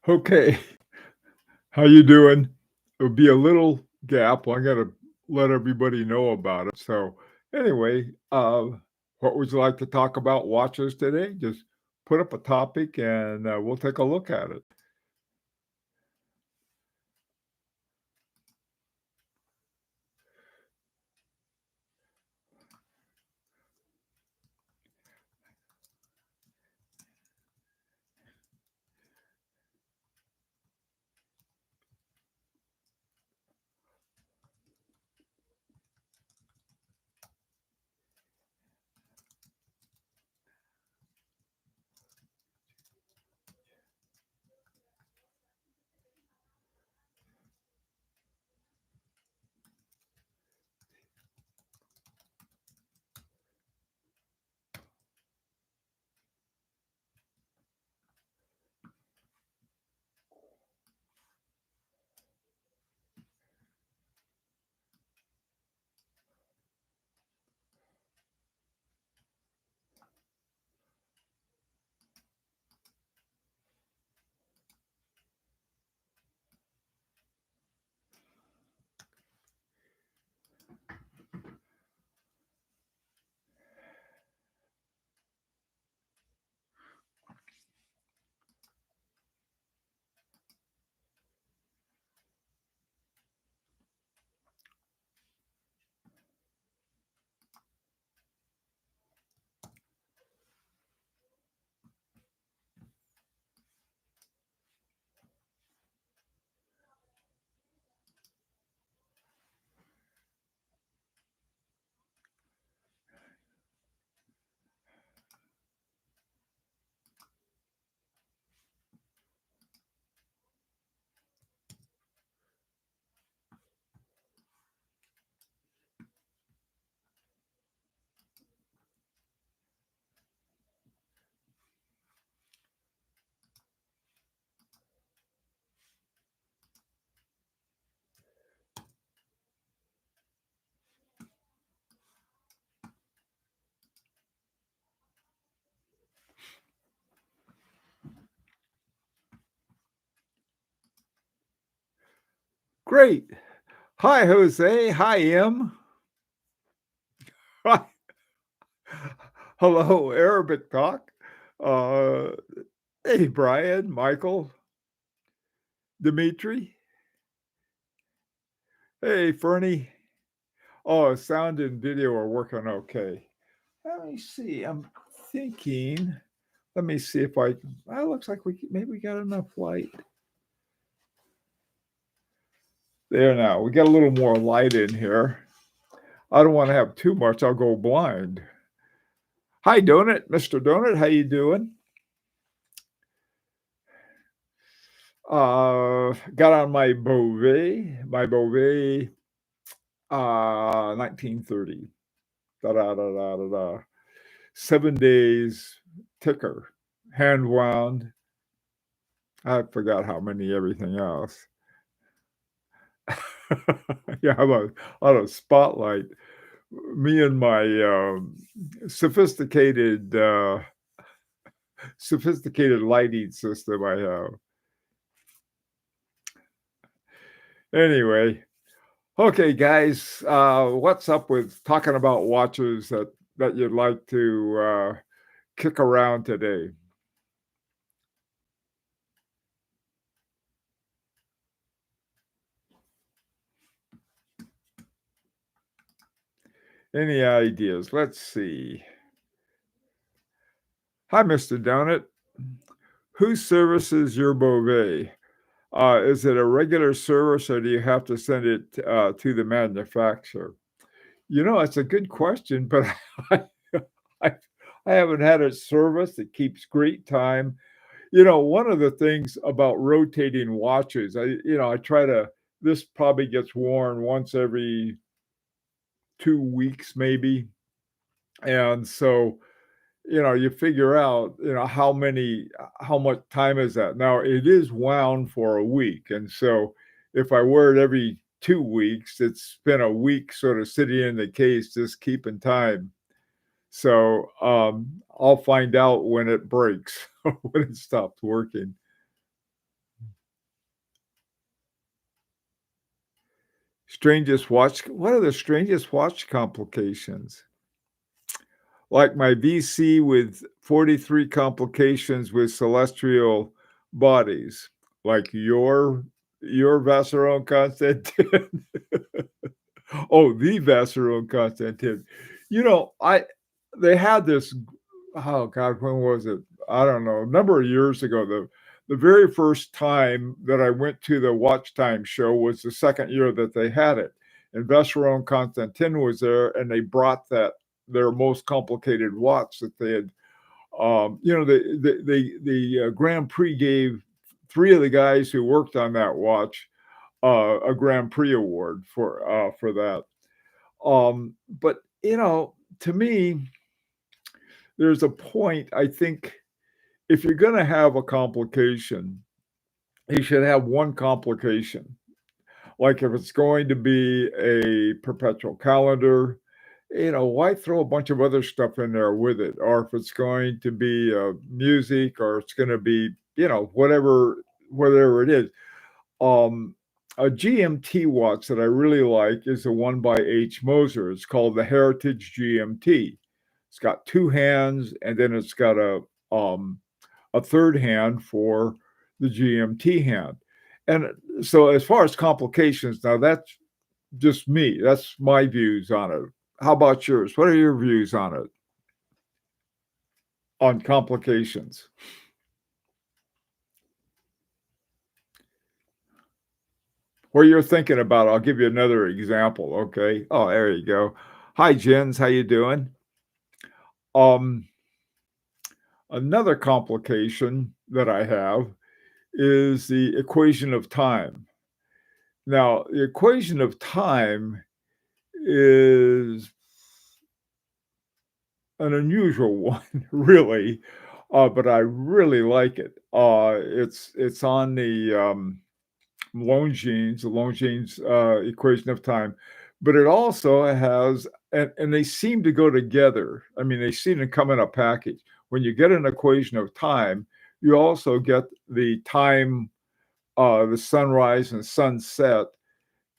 Okay, how you doing? There'll be a little gap. Well, I gotta let everybody know about it. So, anyway, what would you like to talk about watches today? Just put up a topic and we'll take a look at it. Great. Hi, Jose. Hi, Em. Hi. Hello, Arabic talk. Uh, hey, Brian, Michael, Dimitri. Hey, Fernie. Oh, sound and video are working okay. Let me see. I'm thinking. Let me see if I. Well, looks like maybe we got enough light there. Now we got a little more light in here. I don't want to have too much. I'll go blind. Hi, Donut, Mr. Donut. How you doing? Got on my Beauvais, 1930. Da da da da da da. 7 days ticker, hand wound. I forgot how many everything else. Yeah, I'm on a spotlight. Me and my sophisticated sophisticated lighting system I have. Anyway, okay, guys, what's up with talking about watches that you'd like to kick around today? Any ideas? Let's see. Hi, Mr. Donut. Who services your Beauvais? Is it a regular service or do you have to send it to the manufacturer? It's a good question, but I, I, I haven't had it serviced. It keeps great time. One of the things about rotating watches, I try to, this probably gets worn once every 2 weeks, maybe. And so, you figure out, how much time is that? Now, it is wound for a week. And so if I wear it every 2 weeks, it's been a week sort of sitting in the case, just keeping time. So I'll find out when it breaks, when it stops working. Strangest watch what are the strangest watch complications? Like my VC with 43 complications with celestial bodies, like your Vacheron Constantin. Oh, the Vacheron Constantin. You know, I they had this oh god, when was it? I don't know, a number of years ago. The very first time that I went to the Watch Time show was the second year that they had it. And Vacheron Constantin was there, and they brought their most complicated watch that they had. The Grand Prix gave three of the guys who worked on that watch a Grand Prix award for that. But to me, there's a point. I think if you're going to have a complication, you should have one complication. Like if it's going to be a perpetual calendar, why throw a bunch of other stuff in there with it? Or if it's going to be music, or it's going to be, whatever it is. Um, a GMT watch that I really like is the one by H. Moser. It's called the Heritage GMT. It's got two hands, and then it's got a third hand for the GMT hand. And so as far as complications, now that's just me. That's my views on it. How about yours? What are your views on it? On complications? What you're thinking about, I'll give you another example, okay? Oh, there you go. Hi, Jens. How you doing? Um, Another complication that I have is the equation of time. Now, the equation of time is an unusual one, really, but I really like it. It's on the the Longines equation of time, but it also has, and they seem to go together. I mean, they seem to come in a package. When you get an equation of time, you also get the time, the sunrise and sunset.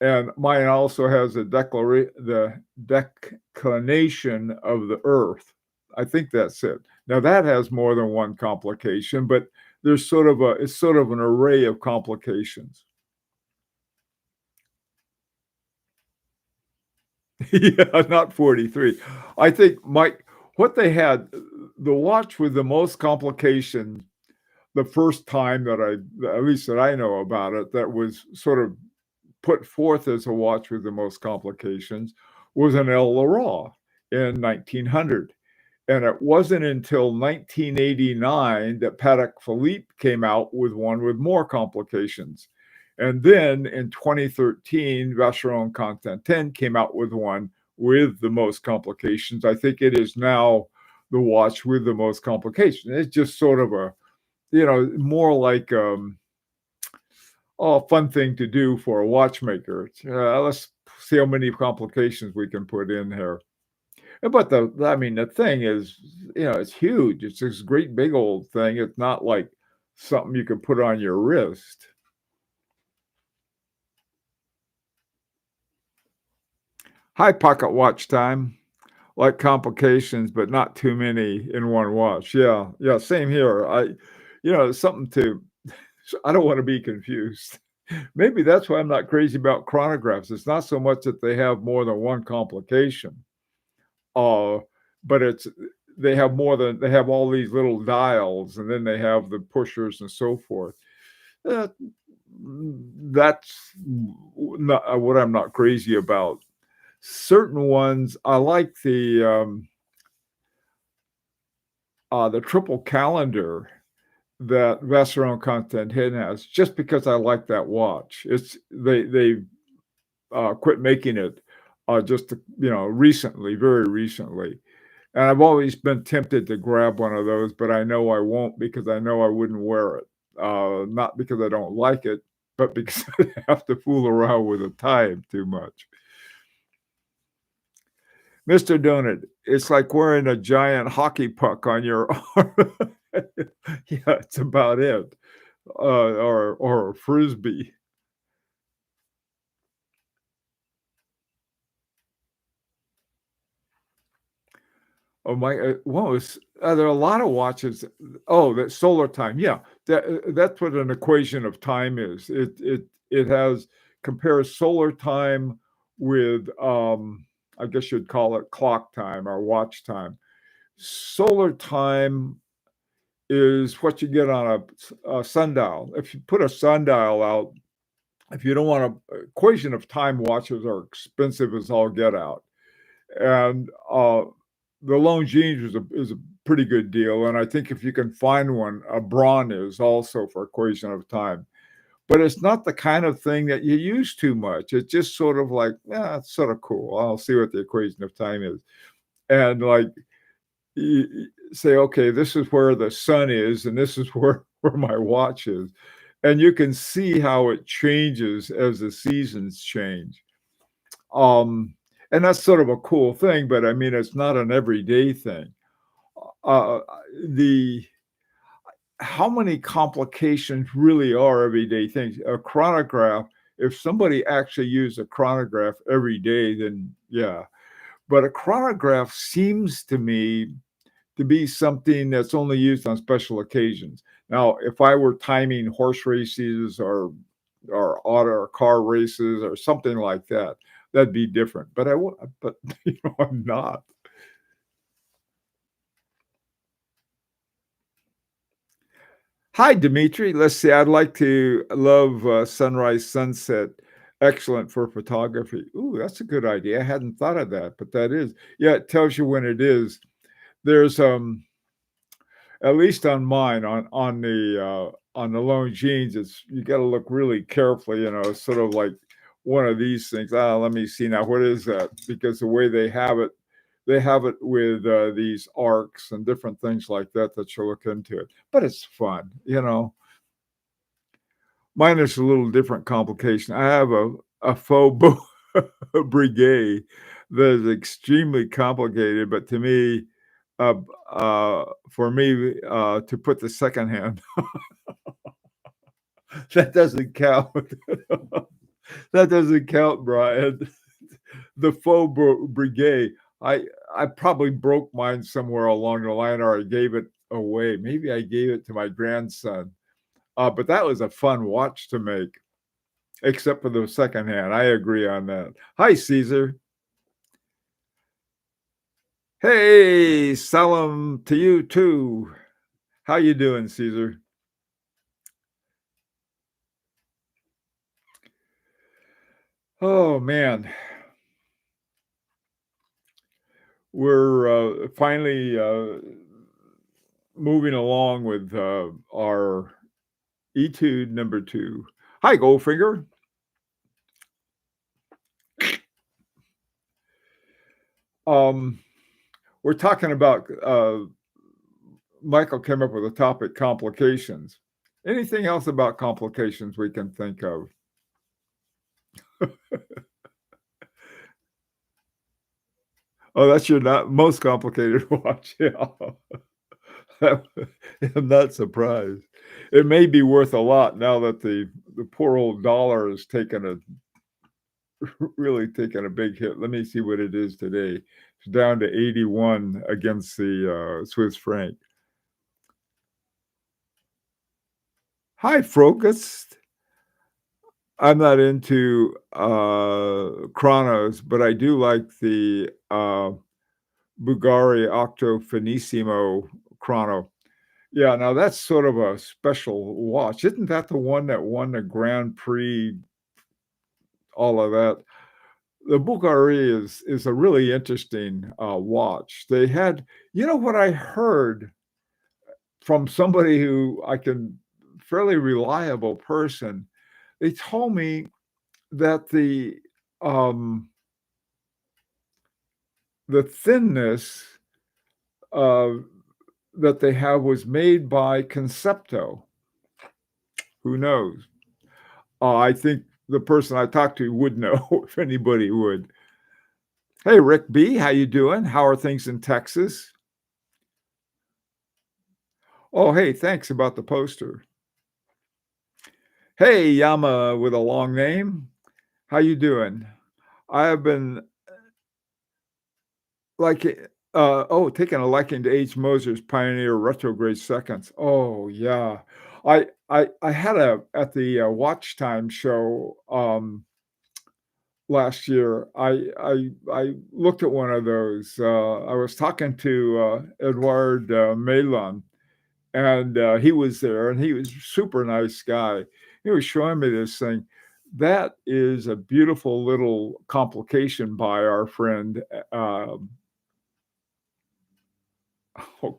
And mine also has the declination of the Earth. I think that's it. Now that has more than one complication, but it's sort of an array of complications. Yeah, not 43. I think Mike, what they had, the watch with the most complications, the first time that at least that I know about it, that was sort of put forth as a watch with the most complications was an El Leroy in 1900. And it wasn't until 1989 that Patek Philippe came out with one with more complications. And then in 2013, Vacheron Constantin came out with one with the most complications. I think it is now the watch with the most complications. It's just sort of more like fun thing to do for a watchmaker. Let's see how many complications we can put in here. But the thing is, it's huge. It's this great big old thing. It's not like something you can put on your wrist. Hi, pocket watch time. Like complications, but not too many in one watch. Yeah, yeah, same here. It's something to. I don't want to be confused. Maybe that's why I'm not crazy about chronographs. It's not so much that they have more than one complication, uh, but they have all these little dials, and then they have the pushers and so forth. Uh, that's not what I'm not crazy about. Certain ones, I like the triple calendar that Vacheron Constantin has, just because I like that watch. They quit making it just recently, very recently, and I've always been tempted to grab one of those, but I know I won't because I know I wouldn't wear it. Not because I don't like it, but because I have to fool around with the time too much. Mr. Donut, it's like wearing a giant hockey puck on your arm. Yeah, it's about it. Or a frisbee. Oh my, what was there are a lot of watches. Oh, that solar time. Yeah, that's what an equation of time is. It has compares solar time with I guess you'd call it clock time or watch time. Solar time is what you get on a sundial. If you put a sundial out, if you don't want a equation of time watches are expensive as all get out. And, the Longines is a pretty good deal, and I think if you can find one, a Braun is also for equation of time. But it's not the kind of thing that you use too much. It's just sort of like, "Yeah, it's sorta cool. I'll see what the equation of time is." And, like, you say, "Okay, this is where the sun is, and this is where my watch is." And you can see how it changes as the seasons change. Um, and that's sort of a cool thing, but I mean, it's not an everyday thing. Uh, the how many complications really are everyday things? A chronograph, if somebody actually used a chronograph every day, then yeah. But a chronograph seems to me to be something that's only used on special occasions. Now, if I were timing horse races or auto or car races or something like that, that'd be different. But but I'm not. Hi, Dimitri. Let's see. I'd like to love sunrise, sunset. Excellent for photography. Ooh, that's a good idea. I hadn't thought of that, but that is. Yeah, it tells you when it is. There's at least on mine, on the Lone Jeans, it's you gotta look really carefully, it's sort of like one of these things. Ah, let me see now, what is that? Because the way they have it with, these arcs and different things like that that you look into it. But it's fun, you know? Mine is a little different complication. I have a faux brigade that is extremely complicated, but to me, uh, for me, to put the second hand, that doesn't count. That doesn't count, Brian. The faux brigade, I probably broke mine somewhere along the line, or I gave it away. Maybe I gave it to my grandson, but that was a fun watch to make, except for the second hand. I agree on that. Hi, Caesar. Hey, salam to you too. How you doing, Caesar? Oh man, we're finally moving along with our etude number 2. Hi, Goldfinger. Um, we're talking about Michael came up with a topic: complications. Anything else about complications we can think of? Oh, that's your not most complicated watch. Yeah. I'm not surprised. It may be worth a lot now that the poor old dollar has taken a really taken a big hit. Let me see what it is today. It's down to 81 against the Swiss franc. Hi, Focus. I'm not into chronos, but I do like the Bugari Octo Finissimo chrono. Yeah, now that's sort of a special watch. Isn't that the one that won the Grand Prix, all of that? The Bugari is a really interesting, watch. They had what I heard from somebody who I can fairly reliable person, they told me that um, the thinness, uh, that they have was made by Concepto. Who knows? I think the person I talked to would know if anybody would. Hey, Rick B, how you doing? How are things in Texas? Oh, hey, thanks about the poster. Hey, Yama with a long name. How you doing? I have been like taking a liking to H. Moser's Pioneer retrograde seconds. Oh, yeah. I had a at the, Watch Time show, last year, I looked at one of those. I was talking to, Edouard, Melon, and, he was there, and he was a super nice guy. He was showing me this thing. That is a beautiful little complication by our friend, oh,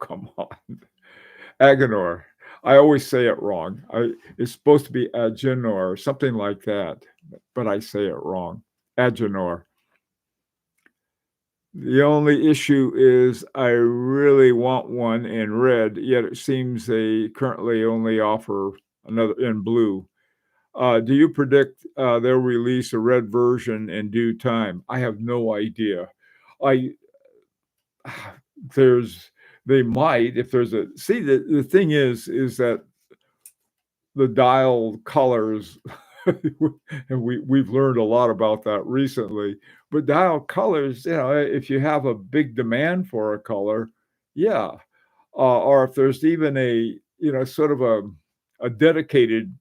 come on. Agenor. I always say it wrong. It's supposed to be Agenor, something like that, but I say it wrong. Agenor. The only issue is I really want one in red, yet it seems they currently only offer another in blue. Do you predict they'll release a red version in due time? I have no idea. I there's they might if there's a see the thing is that the dial colors and we've learned a lot about that recently. But dial colors, if you have a big demand for a color, yeah, or if there's even a sort of a dedicated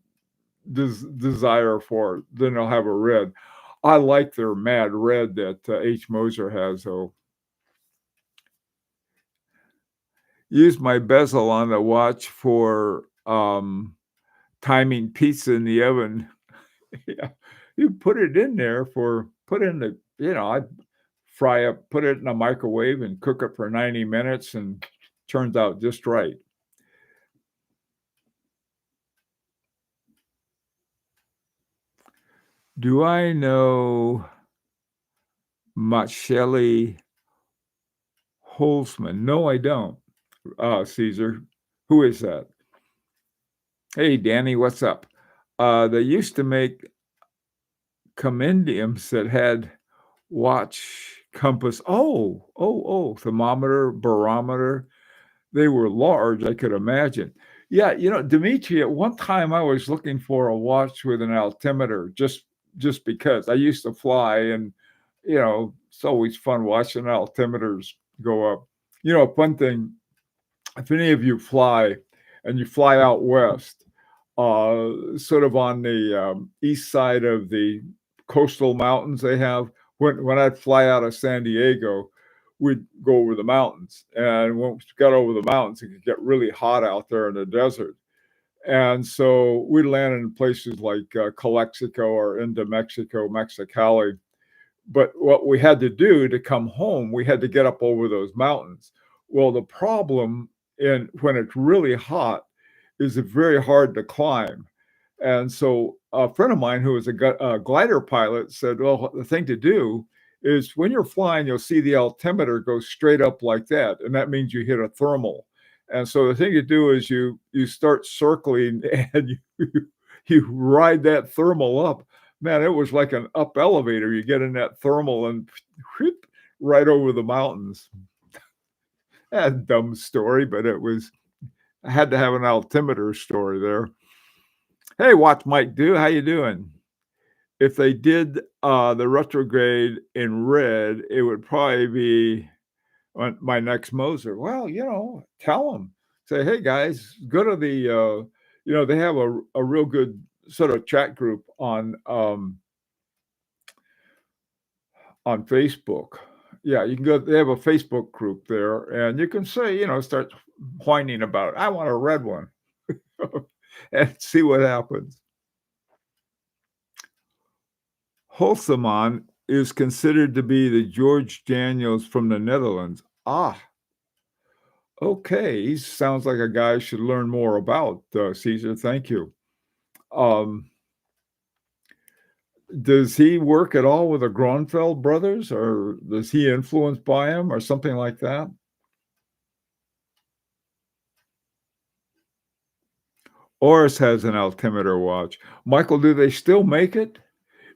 desire for it, then they'll have a red. I like their mad red that H. Moser has, though. Use my bezel on the watch for timing pizza in the oven. Yeah, you put it in there put in the I put it in a microwave and cook it for 90 minutes and turns out just right. Do I know Macheli Holzman? No, I don't. Caesar. Who is that? Hey, Danny, what's up? They used to make compendiums that had watch, compass. Oh, thermometer, barometer. They were large, I could imagine. Yeah, Dimitri, at one time I was looking for a watch with an altimeter just because I used to fly and it's always fun watching altimeters go up. A fun thing, if any of you fly and you fly out west, sort of on the east side of the coastal mountains they have, when I'd fly out of San Diego, we'd go over the mountains. And when we got over the mountains, it could get really hot out there in the desert. And so we landed in places like Calexico or into Mexico, Mexicali. But what we had to do to come home, we had to get up over those mountains. Well, the problem when it's really hot is it's very hard to climb. And so a friend of mine who was a glider pilot said, well, the thing to do is when you're flying, you'll see the altimeter go straight up like that. And that means you hit a thermal. And so the thing to do is you start circling and you ride that thermal up. Man, it was like an up elevator. You get in that thermal and whoop, right over the mountains. A dumb story, but I had to have an altimeter story there. Hey, Watch Mike Do, how you doing? If they did the retrograde in red, it would probably be on my next Moser. Well, tell them. Say, hey guys, go to the they have a real good sort of chat group on Facebook. Yeah, you can go. They have a Facebook group there, and you can say, start whining about it. I want a red one, and see what happens. Holseman is considered to be the George Daniels from the Netherlands. Ah, okay. He sounds like a guy I should learn more about, Caesar. Thank you. Does he work at all with the Gronfeld brothers, or is he influenced by him, or something like that? Oris has an altimeter watch. Michael, do they still make it?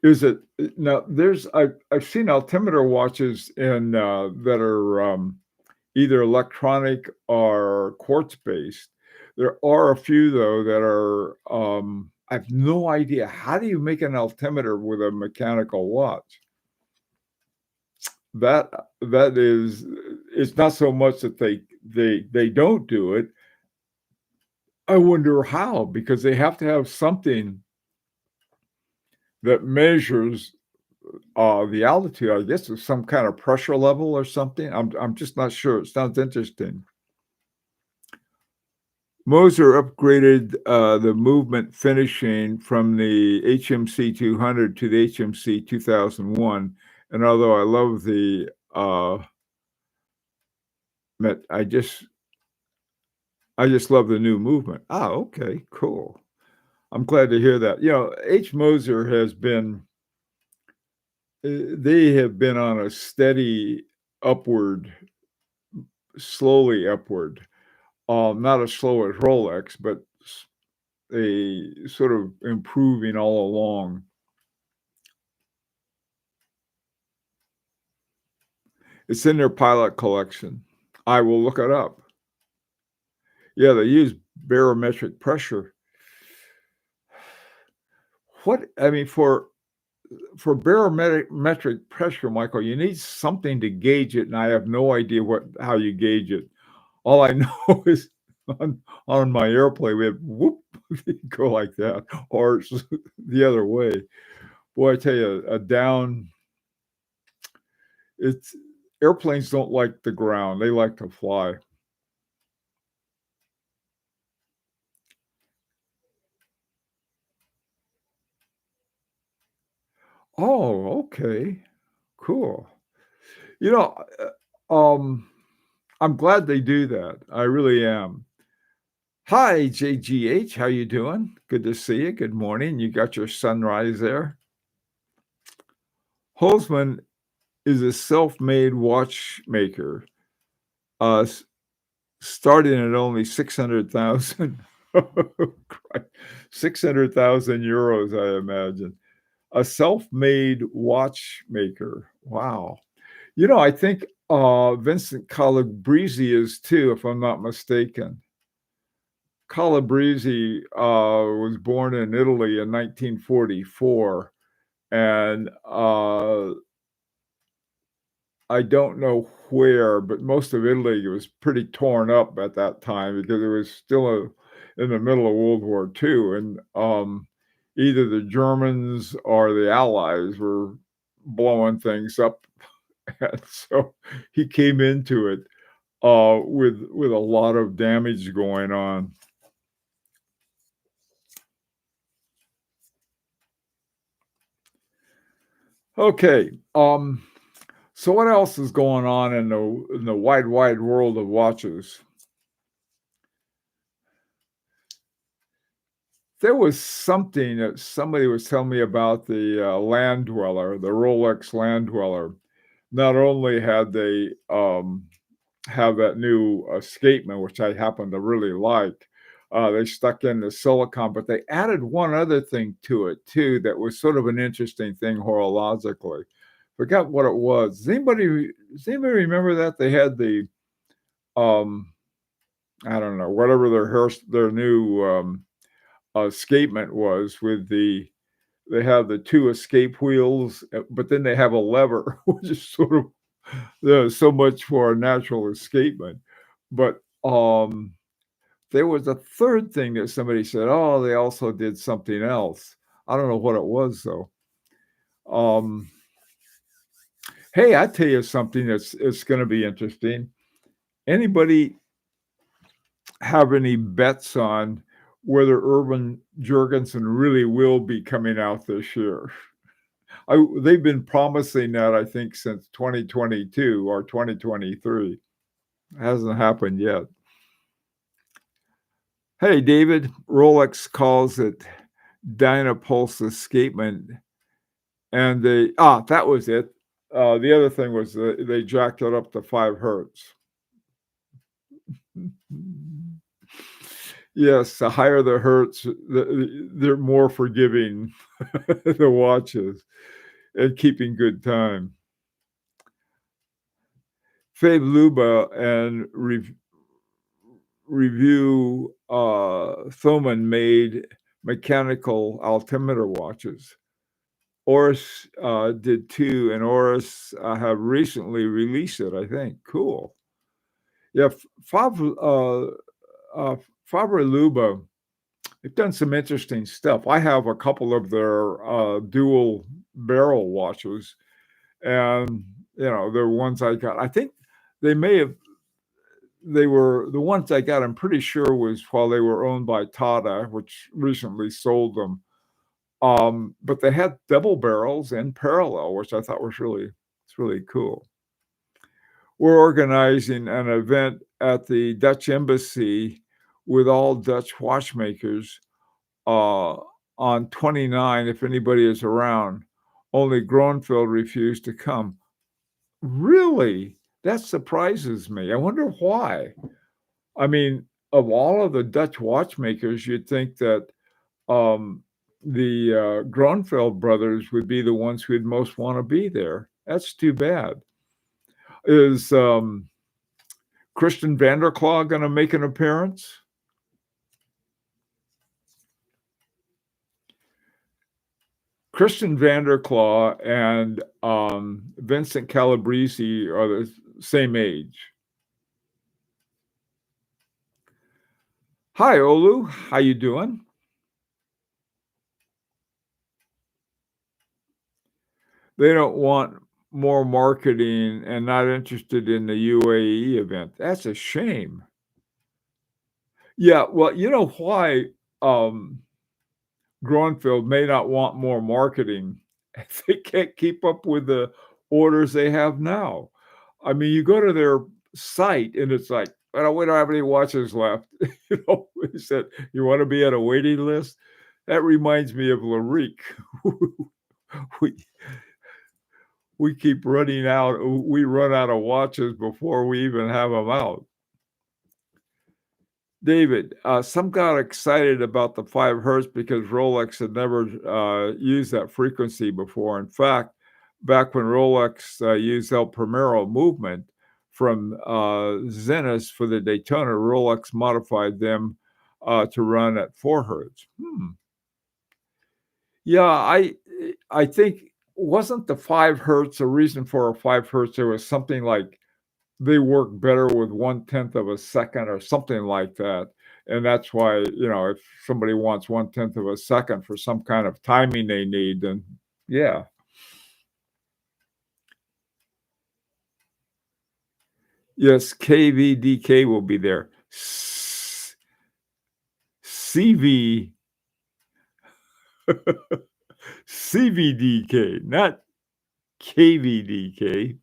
Is it now? I've seen altimeter watches in that are either electronic or quartz based. There are a few though that are. I have no idea. How do you make an altimeter with a mechanical watch? That is it's not so much that they don't do it. I wonder how, because they have to have something that measures the altitude. I guess it's some kind of pressure level or something. I'm just not sure. It sounds interesting. Moser upgraded the movement finishing from the HMC 200 to the HMC 2001, and although I love the I just love the new movement. Ah, okay, cool. I'm glad to hear that. H. Moser has been they have been on a steady upward, slowly upward. Not as slow as Rolex, but a sort of improving all along. It's in their pilot collection. I will look it up. Yeah, they use barometric pressure. For barometric pressure, Michael, you need something to gauge it, and I have no idea how you gauge it. All I know is on my airplane, we have whoop, go like that, or it's the other way. Boy, I tell you, it's airplanes don't like the ground; they like to fly. Oh, okay, cool. You know, I'm glad they do that. I really am. Hi, JGH. How you doing? Good to see you. Good morning. You got your sunrise there. Holzman is a self-made watchmaker, starting at only 600,000. 600,000 euros, I imagine. A self-made watchmaker. Wow. I think Vincent Calabrese is too, if I'm not mistaken. Calabrese was born in Italy in 1944, and I don't know where, but most of Italy was pretty torn up at that time because it was still in the middle of World War II, and either the Germans or the Allies were blowing things up, and so he came into it with a lot of damage going on. Okay. So what else is going on in the wide world of watches? There was something that somebody was telling me about the Land Dweller, the Rolex Land Dweller. Not only had they have that new escapement, which I happen to really like, they stuck in the silicon, but they added one other thing to it too that was sort of an interesting thing horologically. Forgot what it was. Does anybody remember that? They had the I don't know, whatever their new escapement was they have the two escape wheels, but then they have a lever, which is sort of so much for a natural escapement. But there was a third thing that somebody said, oh, they also did something else. I don't know what it was though. Hey, I tell you something it's going to be interesting. Anybody have any bets on whether Urban Jurgensen really will be coming out this year? They've been promising that, I think, since 2022 or 2023. It hasn't happened yet. Hey, David, Rolex calls it Dynapulse escapement. And that was it. The other thing was they jacked it up to 5 hertz. Yes, the higher the hertz, they're more forgiving, the watches, and keeping good time. Fabe Luba and Review Thoman made mechanical altimeter watches. Oris did too, and Oris have recently released it, I think. Cool. Yeah, uh, Fabre-Luba, they've done some interesting stuff. I have a couple of their, dual barrel watches, and, they're ones I got. I think they may have they were the ones I got, I'm pretty sure was while they were owned by Tata, which recently sold them. But they had double barrels in parallel, which I thought was it's really cool. We're organizing an event at the Dutch Embassy with all Dutch watchmakers uh, on 29, if anybody is around. Only Groenfeld refused to come. Really? That surprises me. I wonder why. I mean, of all of the Dutch watchmakers, you'd think that um, the Groenfeld brothers would be the ones who'd most want to be there. That's too bad. Is Christian Vanderklaw going to make an appearance? Christian Vanderklaw and Vincent Calabrese are the same age. Hi, Olu. How you doing? They don't want more marketing and not interested in the UAE event. That's a shame. Yeah, well, you know why um, Groenfeld may not want more marketing? They can't keep up with the orders they have now. I mean, you go to their site and it's like, well, we don't have any watches left. He said, you want to be on a waiting list? That reminds me of Larique. we we keep running out. We run out of watches before we even have them out. David, some got excited about the 5 hertz because Rolex had never used that frequency before. In fact, back when Rolex used El Primero movement from Zenith for the Daytona, Rolex modified them to run at 4 hertz. Yeah, I think wasn't the 5 hertz a reason for a 5 hertz? There was something like they work better with 1/10 of a second or something like that. And that's why, if somebody wants 1/10 of a second for some kind of timing they need, then yeah. Yes, KVDK will be there. CV CVDK, not KVDK.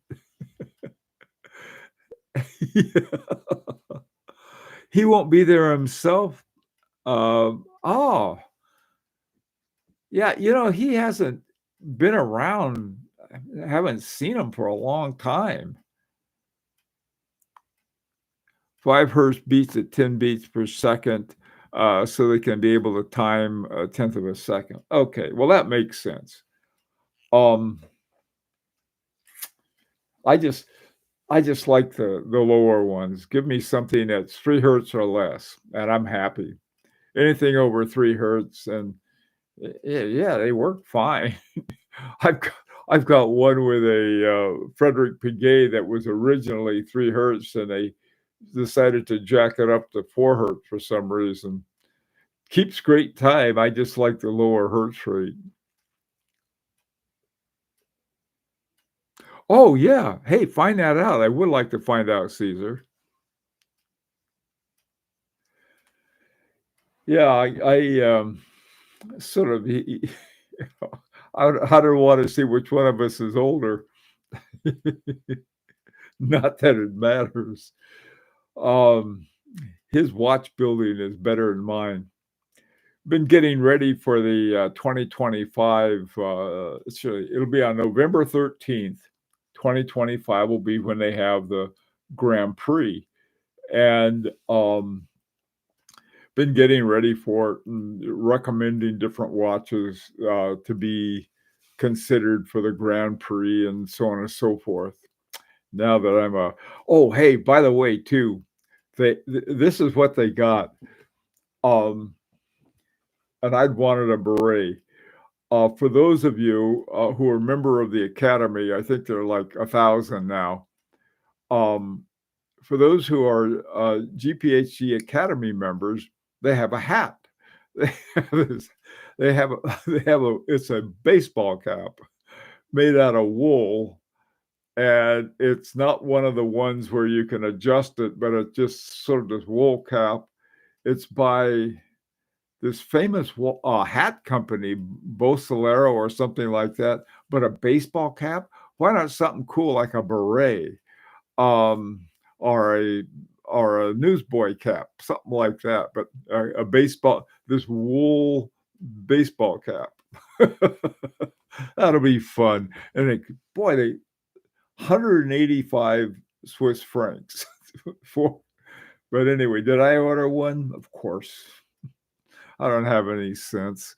He won't be there himself. Oh, yeah, he hasn't been around. I haven't seen him for a long time. 5 hertz beats at 10 beats per second, so they can be able to time a tenth of a second. Okay, well, that makes sense. Um, I just I just like the lower ones. Give me something that's 3 hertz or less, and I'm happy. Anything over 3 hertz, and yeah, they work fine. I've got I've got one with a Frederick Piguet that was originally 3 hertz, and they decided to jack it up to 4 hertz for some reason. Keeps great time. I just like the lower hertz rate. Oh yeah. Hey, find that out. I would like to find out, Caesar. Yeah, I sort of I don't want to see which one of us is older. Not that it matters. Um, his watch building is better than mine. Been getting ready for the 2025. It'll be on November 13th. 2025 will be when they have the Grand Prix, and been getting ready for it and recommending different watches to be considered for the Grand Prix and so on and so forth. Now that oh, hey, by the way, too, this is what they got. And I'd wanted a beret. For those of you who are a member of the Academy, I think they're like 1,000 now. for those who are GPHG Academy members, they have a hat. They have this, they have a, they have a it's a baseball cap made out of wool, and it's not one of the ones where you can adjust it, but it's just sort of this wool cap. It's by this famous hat company, Bosolero or something like that, but a baseball cap. Why not something cool like a beret, um, or a newsboy cap, something like that? But a baseball, this wool baseball cap. That'll be fun. And boy, they 185 Swiss francs for. But anyway, did I order one? Of course. I don't have any sense.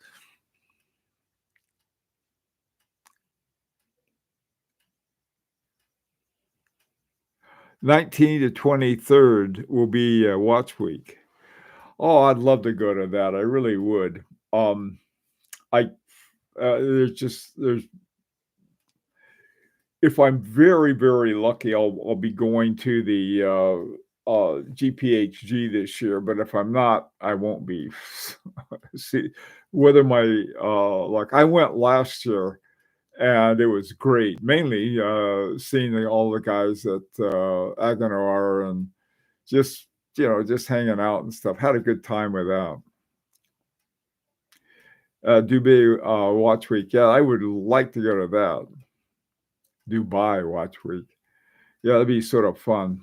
'19 to 23rd will be Watch Week. Oh, I'd love to go to that. I really would. I there's if I'm very, very lucky, I'll be going to the GPHG this year, but if I'm not, I won't be. See, whether my like I went last year and it was great, mainly seeing all the guys at Aganoir and just just hanging out and stuff. Had a good time with that. Dubai Watch Week. Yeah, I would like to go to that. Dubai Watch Week. Yeah, that'd be sort of fun.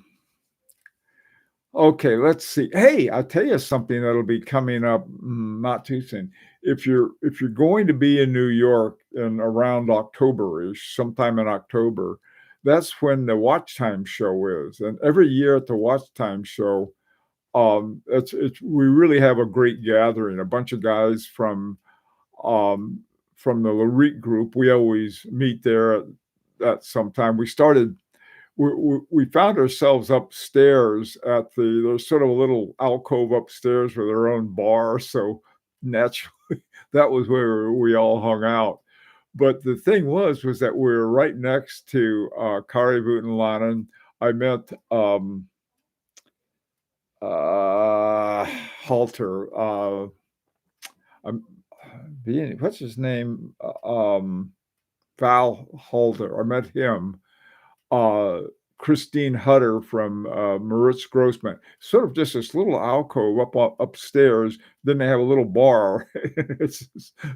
Okay, let's see. Hey, I'll tell you something that'll be coming up not too soon. If you're going to be in New York in around October-ish, sometime in October, that's when the Watch Time show is. And every year at the Watch Time show, it's we really have a great gathering. A bunch of guys um, from the Larique group. We always meet there at some time. We found ourselves upstairs there's sort of a little alcove upstairs with our own bar. So naturally, that was where we all hung out. But the thing was that we were right next to Kari Voutilainen. I met Halter. I'm what's his name? Val Halter. I met him. Christine Hutter from Maritz Grossman. Sort of just this little alcove upstairs. Then they have a little bar. It's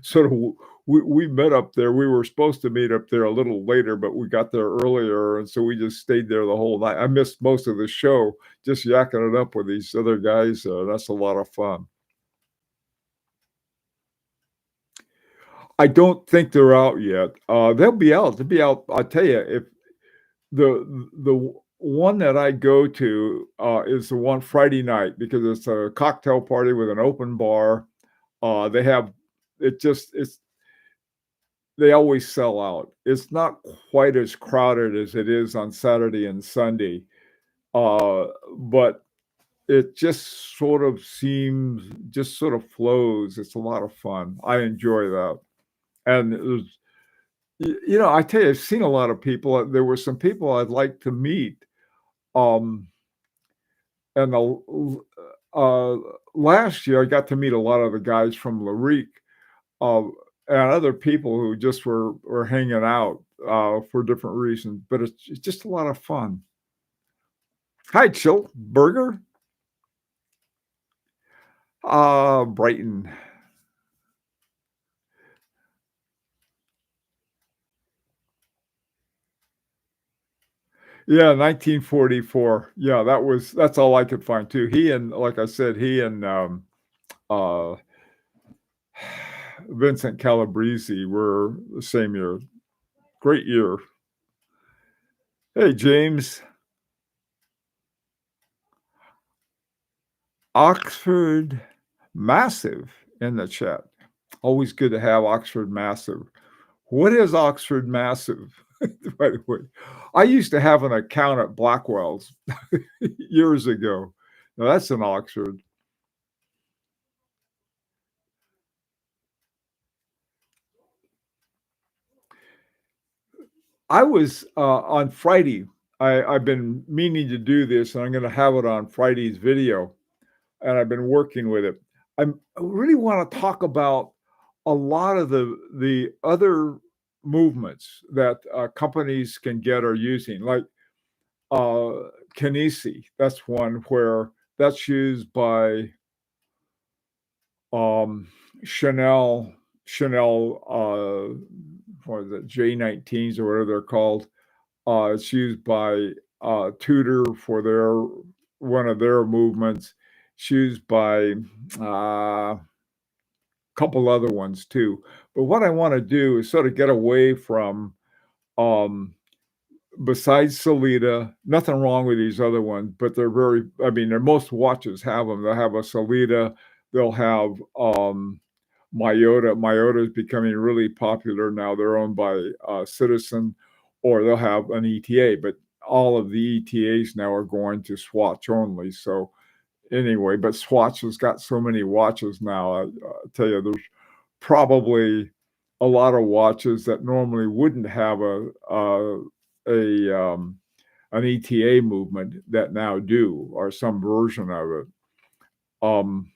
sort of we met up there. We were supposed to meet up there a little later, but we got there earlier, and so we just stayed there the whole night. I missed most of the show just yakking it up with these other guys. That's a lot of fun. I don't think they're out yet. They'll be out. They'll be out. I tell you, if the one that I go to is the one Friday night because it's a cocktail party with an open bar. They have it's they always sell out. It's not quite as crowded as it is on Saturday and Sunday, but it just sort of flows. It's a lot of fun. I enjoy that, and it was I tell you, I've seen a lot of people. There were some people I'd like to meet. Um, and uh, last year, I got to meet a lot of the guys from Larique, uh, and other people who just were hanging out for different reasons. But it's just a lot of fun. Hi, Chill Burger. Brighton. Yeah, 1944. Yeah, that's all I could find too. Like I said, he and uh, Vincent Calabrese were the same year. Great year. Hey, James. Oxford Massive in the chat. Always good to have Oxford Massive. What is Oxford Massive? By the way, I used to have an account at Blackwell's years ago. Now that's in Oxford. I was on Friday. I've been meaning to do this, and I'm gonna have it on Friday's video, and I've been working with it. I really wanna talk about a lot of the other movements that, companies can get or using, like, Kinesi. That's one where that's used by, um, Chanel Chanel, what is it, J19s or whatever they're called. It's used by Tudor for their one of their movements. It's used by a couple other ones too. But what I want to do is sort of get away from um, besides Salida, nothing wrong with these other ones, but they're very. I mean, they're most watches have them. They'll have a Salida. They'll have Myota. Myota is becoming really popular now. They're owned by Citizen, or they'll have an ETA. But all of the ETAs now are going to Swatch only. So anyway, but Swatch has got so many watches now. I tell you, there's probably a lot of watches that normally wouldn't have a an ETA movement that now do, or some version of it. Um,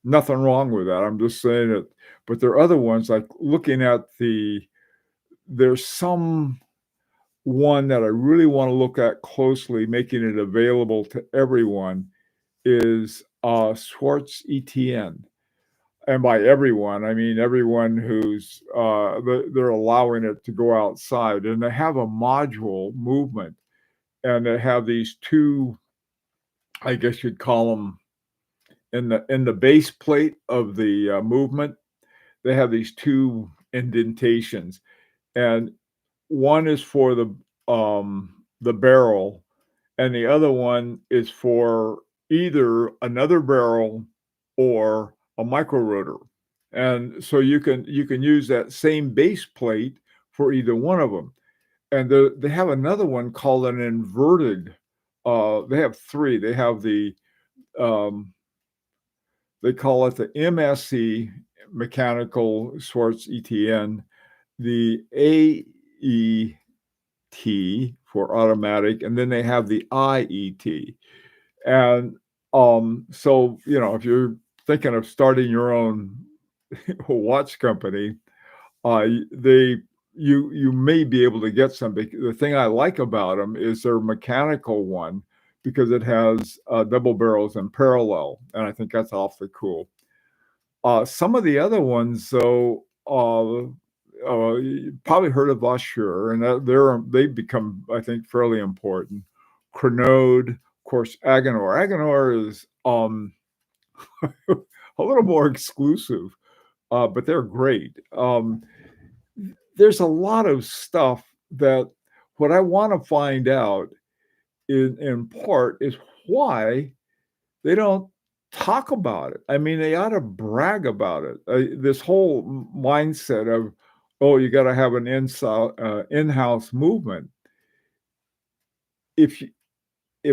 Nothing wrong with that. I'm just saying it. But there are other ones, like looking at there's some one that I really want to look at closely, making it available to everyone, is Swartz ETN. And by everyone, I mean everyone who's they're allowing it to go outside, and they have a module movement, and they have these two, I guess you'd call them, in the base plate of the movement. They have these two indentations, and one is for the barrel, and the other one is for either another barrel or a micro rotor. And so you can use that same base plate for either one of them. And they have another one called an inverted. They have three. They have um, they call it the MSE, mechanical Swartz ETN, the AET for automatic, and then they have the IET. And so if you're thinking of starting your own watch company, they you may be able to get some. The thing I like about them is their mechanical one, because it has double barrels in parallel, and I think that's awfully cool. Some of the other ones, though, you probably heard of Vaucheur, and they've become, I think, fairly important. Crenode, of course, Agenor. Agenor is a little more exclusive, but they're great. There's a lot of stuff that what I want to find out in part is why they don't talk about it. I mean, they ought to brag about it. This whole mindset of, oh, you got to have an in-house movement. If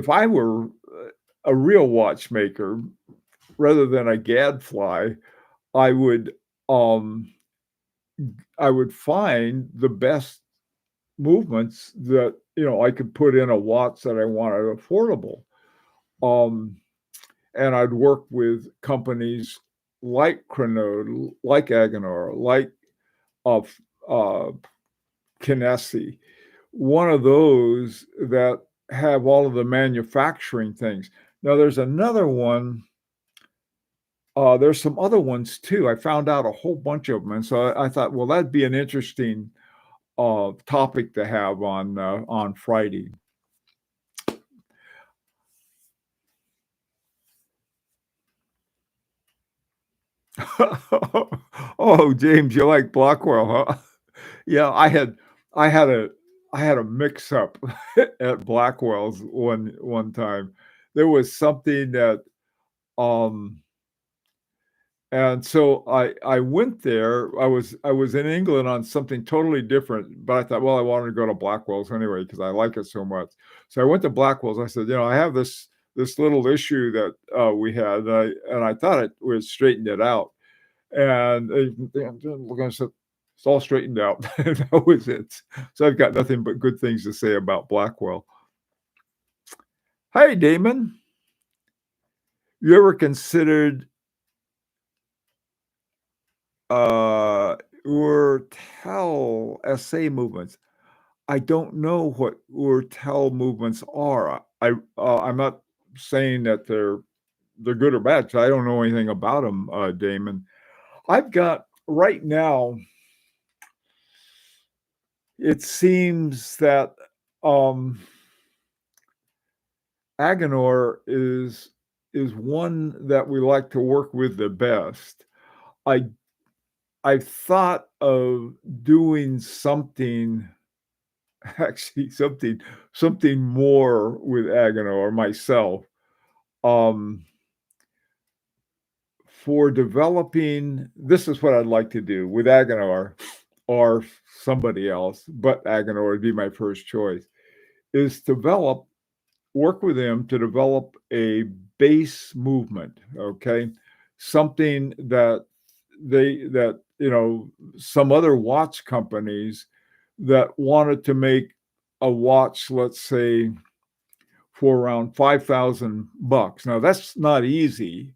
I were a real watchmaker rather than a gadfly, I would find the best movements that I could put in a watch that I wanted affordable. And I'd work with companies like Crenode, like Agenor, like Kinesi, one of those that have all of the manufacturing things. Now, there's another one. There's some other ones too. I found out a whole bunch of them, and so I thought, well, that'd be an interesting topic to have on Friday. Oh, James, you like Blackwell, huh? Yeah, I had a I had a mix up at Blackwell's one time. There was something that um and so I went there. I was in England on something totally different, but I thought, well, I wanted to go to Blackwell's anyway because I like it so much. So I went to Blackwell's. I said, I have this little issue that we had, and I thought it was straightened it out. And I said, it's all straightened out. That was it. So I've got nothing but good things to say about Blackwell. Hey, Damon, you ever considered uh, Urtel SA movements? I don't know what Urtel movements are. I'm not saying that they're good or bad 'cause I don't know anything about them, Damon. I've got right now. It seems that um, Agenor is one that we like to work with the best. I I thought of doing something, actually something more with Agenor myself. Um, for developing, this is what I'd like to do with Agenor or somebody else, but Agenor would be my first choice, is work with them to develop a base movement, okay? Something that some other watch companies that wanted to make a watch, let's say, for around $5,000. Now that's not easy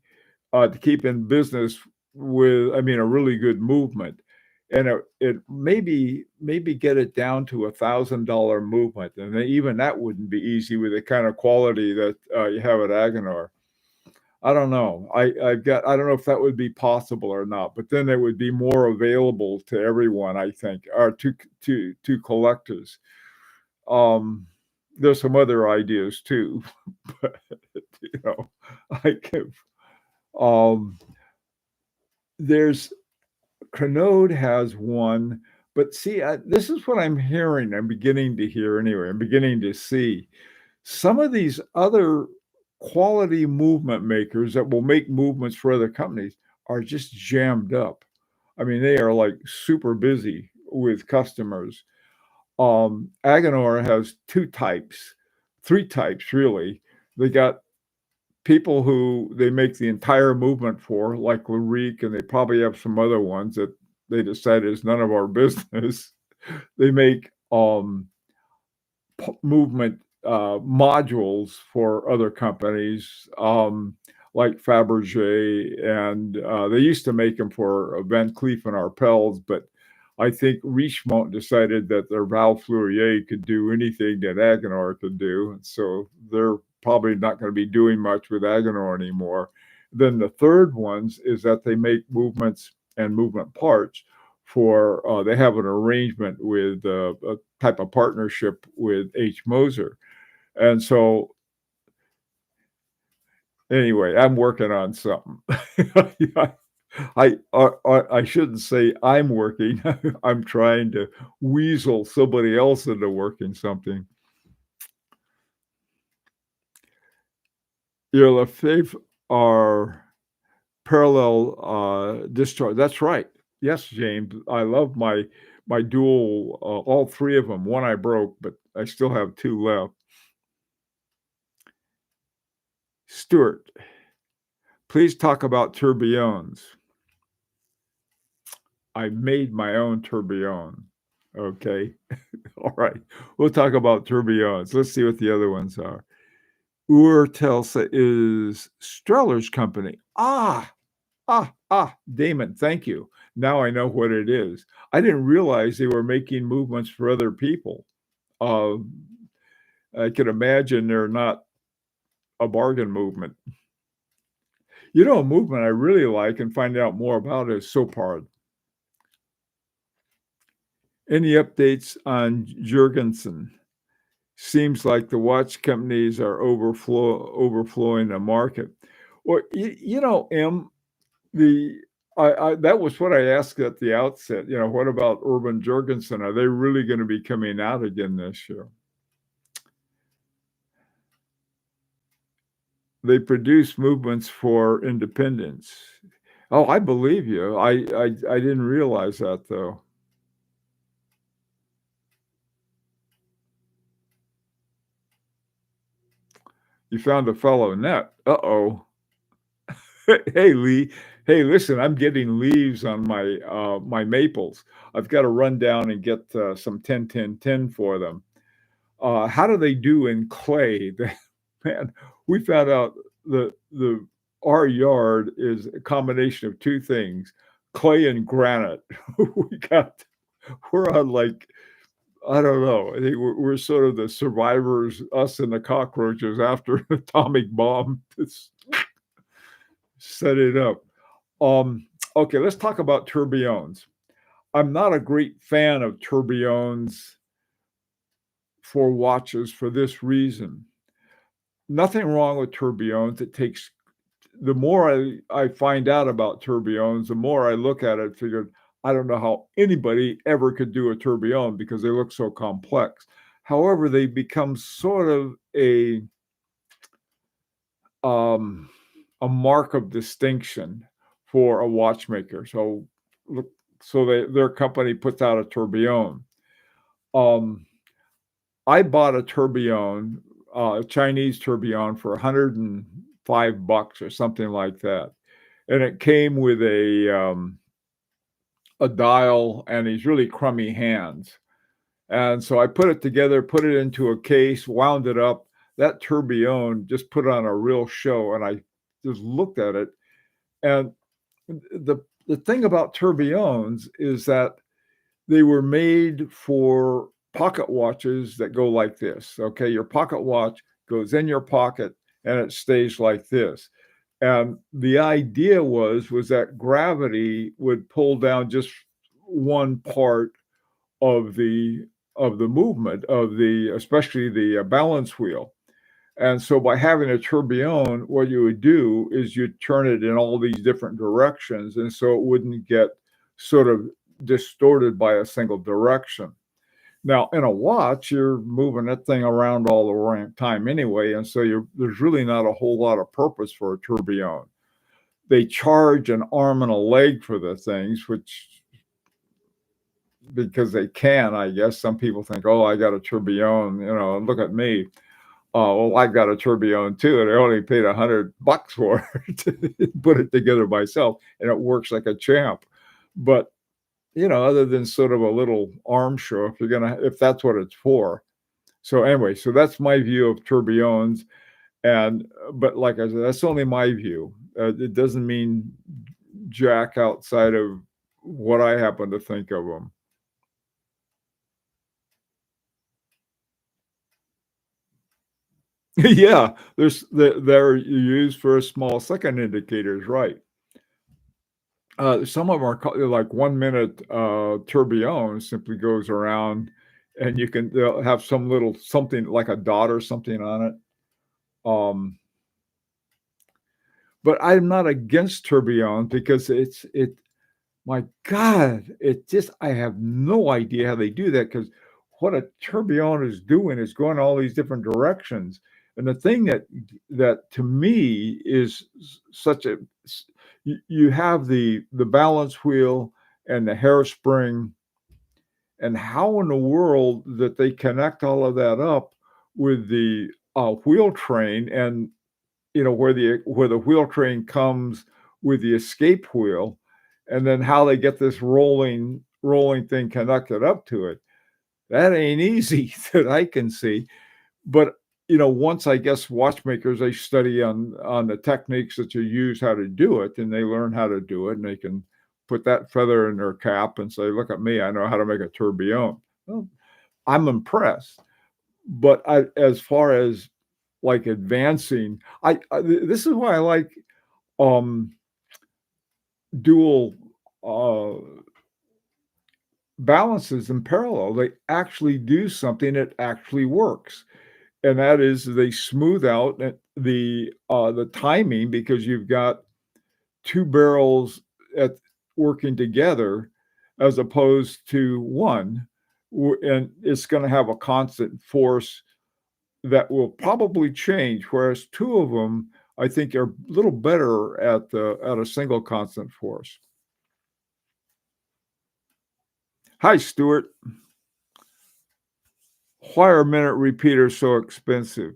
to keep in business with, I mean, a really good movement. And it maybe get it down to $1,000 movement, and even that wouldn't be easy with the kind of quality that you have at Agenor. I don't know. I don't know if that would be possible or not, but then it would be more available to everyone, I think, or to collectors. Um, there's some other ideas too, but you know, I can. Um, there's Crenode has one, but see, this is what I'm hearing. I'm beginning to hear anyway. I'm beginning to see some of these other quality movement makers that will make movements for other companies are just jammed up. I mean, they are like super busy with customers. Agenor has three types really. They got people who they make the entire movement for, like Larique, and they probably have some other ones that they decide is none of our business. They make movement modules for other companies, like Fabergé, and they used to make them for Van Cleef and Arpels, but I think Richemont decided that their Val Fleurier could do anything that Agenor could do, and so they're probably not going to be doing much with Agenor anymore. Then the third ones is that they make movements and movement parts for they have an arrangement with a type of partnership with H. Moser. And so anyway, I'm working on something. I shouldn't say I'm working. I'm trying to weasel somebody else into working something. Your Lefebvre are parallel discharge. That's right. Yes, James. I love my dual. All three of them. One I broke, but I still have two left. Stuart, please talk about tourbillons. I made my own tourbillon. Okay. All right. We'll talk about tourbillons. Let's see what the other ones are. Urtelsa is Streller's company. Damon, thank you. Now I know what it is. I didn't realize they were making movements for other people. Uh, I can imagine they're not a bargain movement. You know, a movement I really like and find out more about is Sopard. Any updates on Jurgensen? Seems like the watch companies are overflowing the market. Well, the that was what I asked at the outset. You know, what about Urban Jurgensen? Are they really going to be coming out again this year? They produce movements for independence. Oh, I believe you. I didn't realize that though. You found a fellow net. Uh-oh. Hey, Lee. Hey, listen, I'm getting leaves on my maples. I've got to run down and get some 10-10-10 for them. How do they do in clay? Man, we found out the our yard is a combination of 2 things, clay and granite. We got we're on, like, I don't know, I think we're sort of the survivors, us and the cockroaches after an atomic bomb just set it up. Okay, let's talk about tourbillons. I'm not a great fan of tourbillons for watches for this reason. Nothing wrong with tourbillons. It takes the more I find out about tourbillons, the more I look at it, figured I don't know how anybody ever could do a tourbillon because they look so complex. However, they become sort of um, a mark of distinction for a watchmaker. So look, so their company puts out a tourbillon. Um, I bought a tourbillon, a Chinese tourbillon for $105 or something like that. And it came with a dial and these really crummy hands. And so I put it together, put it into a case, wound it up. That tourbillon just put on a real show. And I just looked at it. And the thing about tourbillons is that they were made for pocket watches that go like this. Okay, your pocket watch goes in your pocket and it stays like this. And the idea was that gravity would pull down just one part of the movement of the especially the balance wheel. And so by having a tourbillon, what you would do is you'd turn it in all these different directions, and so it wouldn't get sort of distorted by a single direction. Now, in a watch, you're moving that thing around all the time anyway, and so there's really not a whole lot of purpose for a tourbillon. They charge an arm and a leg for the things, which because they can, I guess. Some people think, oh, I got a tourbillon, look at me. Well, I got a tourbillon too, and I only paid $100 for it to put it together myself, and it works like a champ. But other than sort of a little arm show, if that's what it's for. So anyway, so that's my view of tourbillons, but like I said, that's only my view. It doesn't mean jack outside of what I happen to think of them. Yeah, they're used for small second indicators, right? Some of them are like 1 minute tourbillon simply goes around, and they'll have some little something like a dot or something on it. But I'm not against tourbillon because my God, I have no idea how they do that because what a tourbillon is doing is going all these different directions. And the thing that to me is such a you have the balance wheel and the hairspring, and how in the world that they connect all of that up with the wheel train, and where the wheel train comes with the escape wheel, and then how they get this rolling thing connected up to it. That ain't easy that I can see. But once I guess watchmakers, they study on the techniques that you use, how to do it, and they learn how to do it, and they can put that feather in their cap and say, look at me, I know how to make a tourbillon. Well, I'm impressed. But as far as like advancing, this is why I like dual balances in parallel. They actually do something that actually works. And that is they smooth out the timing because you've got 2 barrels working together as opposed to one, and it's going to have a constant force that will probably change. Whereas 2 of them, I think, are a little better at a single constant force. Hi, Stuart. Why are minute repeaters so expensive?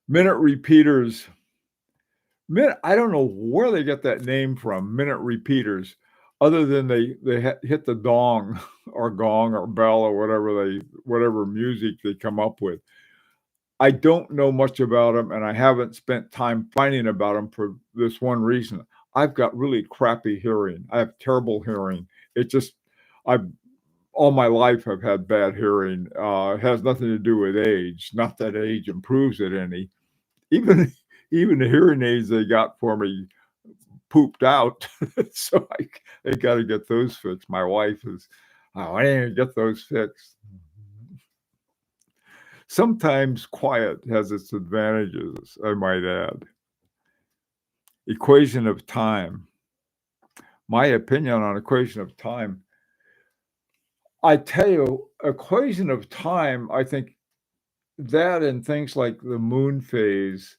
Minute repeaters. I don't know where they get that name from, minute repeaters. other than they hit the dong or gong or bell or whatever music they come up with. I don't know much about them, and I haven't spent time finding about them for this one reason. I've got really crappy hearing. I have terrible hearing. It just I've all my life I've had bad hearing. It has nothing to do with age. Not that age improves it any. Even even the hearing aids they got for me pooped out, so I got to get those fixed. My wife is, oh, I didn't get those fixed. Sometimes quiet has its advantages, I might add. Equation of time. My opinion on equation of time. I tell you, equation of time, I think that and things like the moon phase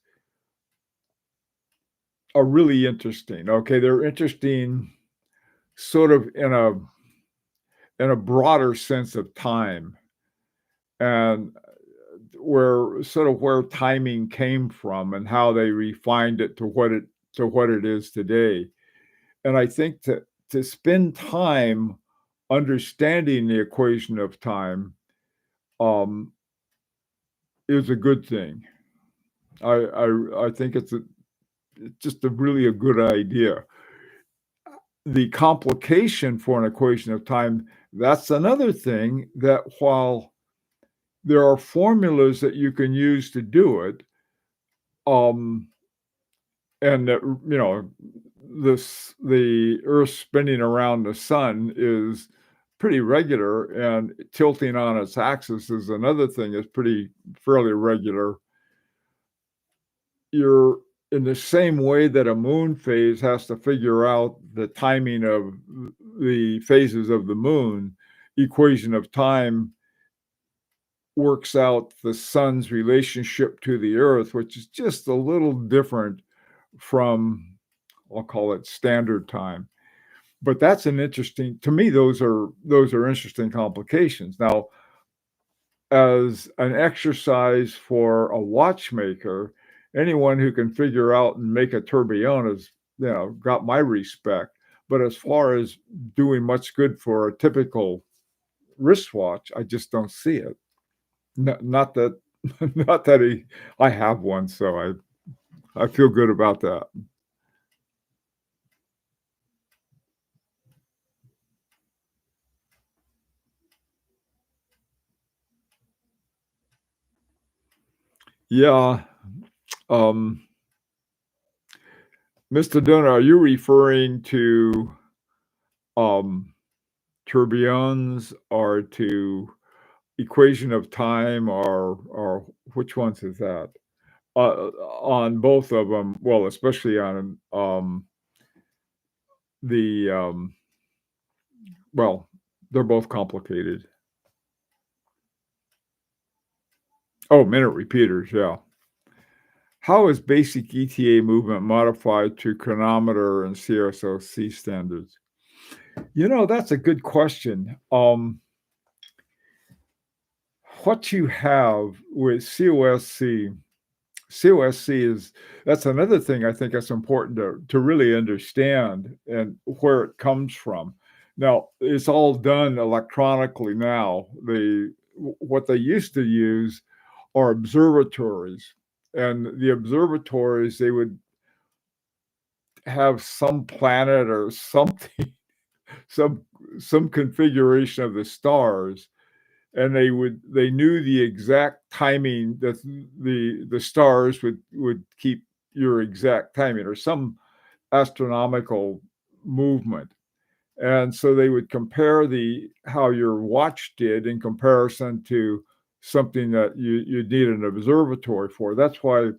are really interesting. Okay, they're interesting sort of in a broader sense of time and where timing came from and how they refined it to what it is today. And I think to spend time understanding the equation of time um, is a good thing. I think it's just a really a good idea. The complication for an equation of time, that's another thing that while there are formulas that you can use to do it, um, and that, the Earth spinning around the sun is pretty regular, and tilting on its axis is another thing that's fairly regular. You're in the same way that a moon phase has to figure out the timing of the phases of the moon, equation of time works out the sun's relationship to the earth, which is just a little different from, I'll call it standard time. But that's an interesting, to me, those are interesting complications. Now, as an exercise for a watchmaker, anyone who can figure out and make a tourbillon has, got my respect. But as far as doing much good for a typical wristwatch, I just don't see it. Not that, not that I have one, so I feel good about that. Yeah, um, Mr. Dunn, are you referring to um, tourbillons or to equation of time or which ones is that? On both of them, well, especially on the well, they're both complicated. Oh, minute repeaters, yeah. How is basic ETA movement modified to chronometer and CSOC standards? That's a good question. What you have with COSC is that's another thing I think that's important to really understand and where it comes from. Now, it's all done electronically now. What they used to use are observatories, and the observatories, they would have some planet or something, some some configuration of the stars, and they knew the exact timing that the stars would keep your exact timing or some astronomical movement. And so they would compare the how your watch did in comparison to something that you need an observatory for. That's why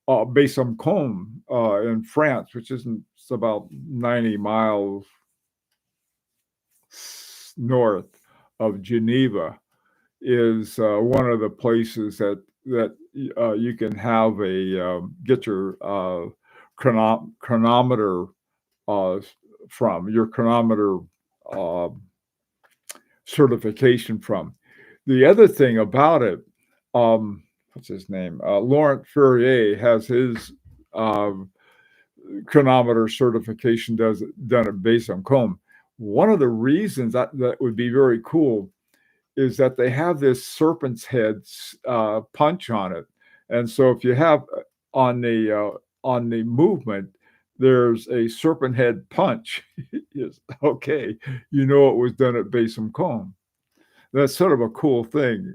Besançon in France, which isn't, it's about 90 miles north of Geneva, is one of the places that you can have get your chronometer uh, from your chronometer uh, certification from. The other thing about it, what's his name? Laurent Ferrier has his uh, chronometer certification done at Besançon. One of the reasons that would be very cool is that they have this serpent's head punch on it, and so if you have on the movement, there's a serpent head punch. Yes, okay, you know it was done at Basin Cone. That's sort of a cool thing.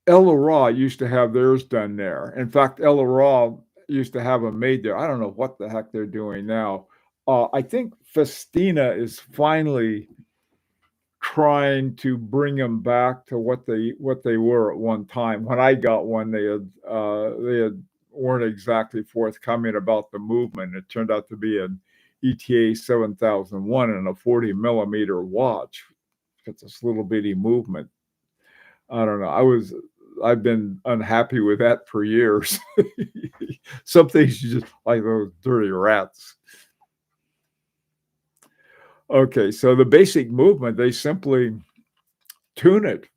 El Ra used to have theirs done there. In fact, El Ra used to have them made there. I don't know what the heck they're doing now. I think Festina is finally trying to bring them back to what they were at one time. When I got one, they had weren't exactly forthcoming about the movement. It turned out to be an ETA 7001 and a 40 millimeter watch. It's this little bitty movement. I don't know. I've been unhappy with that for years. Some things you just like those dirty rats. Okay, so the basic movement, they simply tune it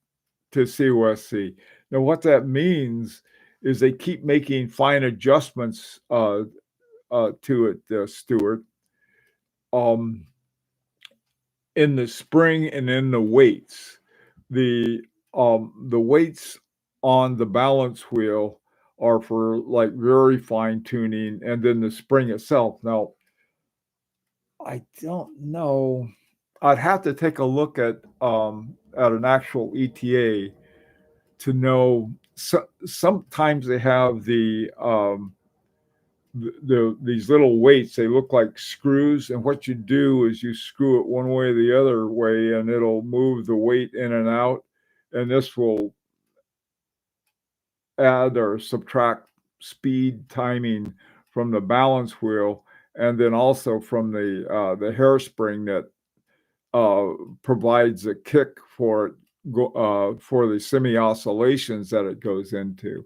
to COSC. Now, what that means is they keep making fine adjustments to it, Stuart, in the spring and in the weights. The weights on the balance wheel are for like very fine tuning, and then the spring itself. Now, I don't know. I'd have to take a look at an actual ETA to know. Sometimes they have these little weights. They look like screws, and what you do is you screw it one way or the other way, and it'll move the weight in and out. And this will add or subtract speed timing from the balance wheel, and then also from the hairspring that provides a kick for the semi oscillations that it goes into.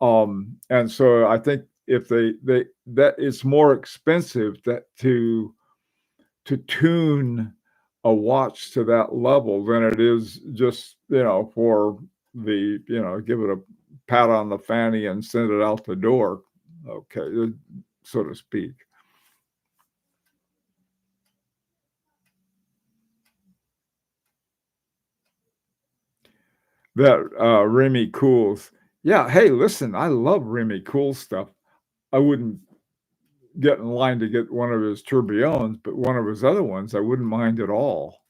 And so I think if they that it's more expensive to tune a watch to that level than it is just for give it a pat on the fanny and send it out the door, okay, so to speak. That Remy Cools. Yeah, hey, listen, I love Remy Cool stuff. I wouldn't get in line to get one of his tourbillons, but one of his other ones I wouldn't mind at all.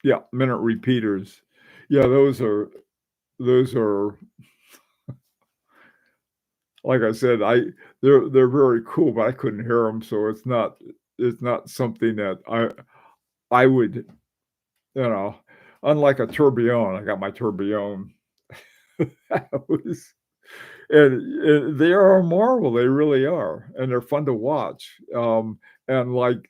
Yeah, minute repeaters. Yeah, those are like I said, they're very cool, but I couldn't hear them, so it's not something that I would, unlike a tourbillon. I got my tourbillon. That was and they are a marvel. They really are, and they're fun to watch. And like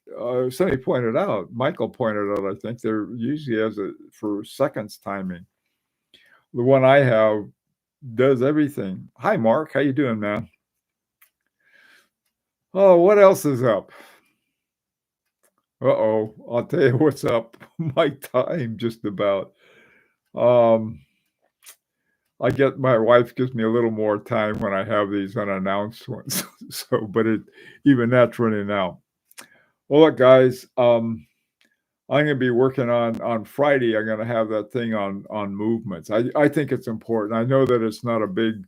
somebody pointed out, Michael pointed out, I think they're usually as a for seconds timing. The one I have does everything. Hi, Mark. How you doing, man? Oh, what else is up? Uh-oh. I'll tell you what's up. My time just about. Um, my wife gives me a little more time when I have these unannounced ones. So, but even that's running out. Well, look, guys, I'm going to be working on Friday. I'm going to have that thing on movements. I think it's important. I know that it's not a big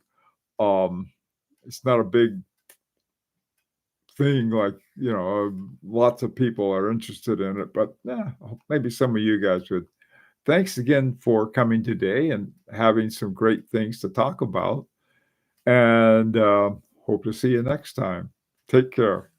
thing like lots of people are interested in it, but maybe some of you guys would. Thanks again for coming today and having some great things to talk about, and hope to see you next time. Take care.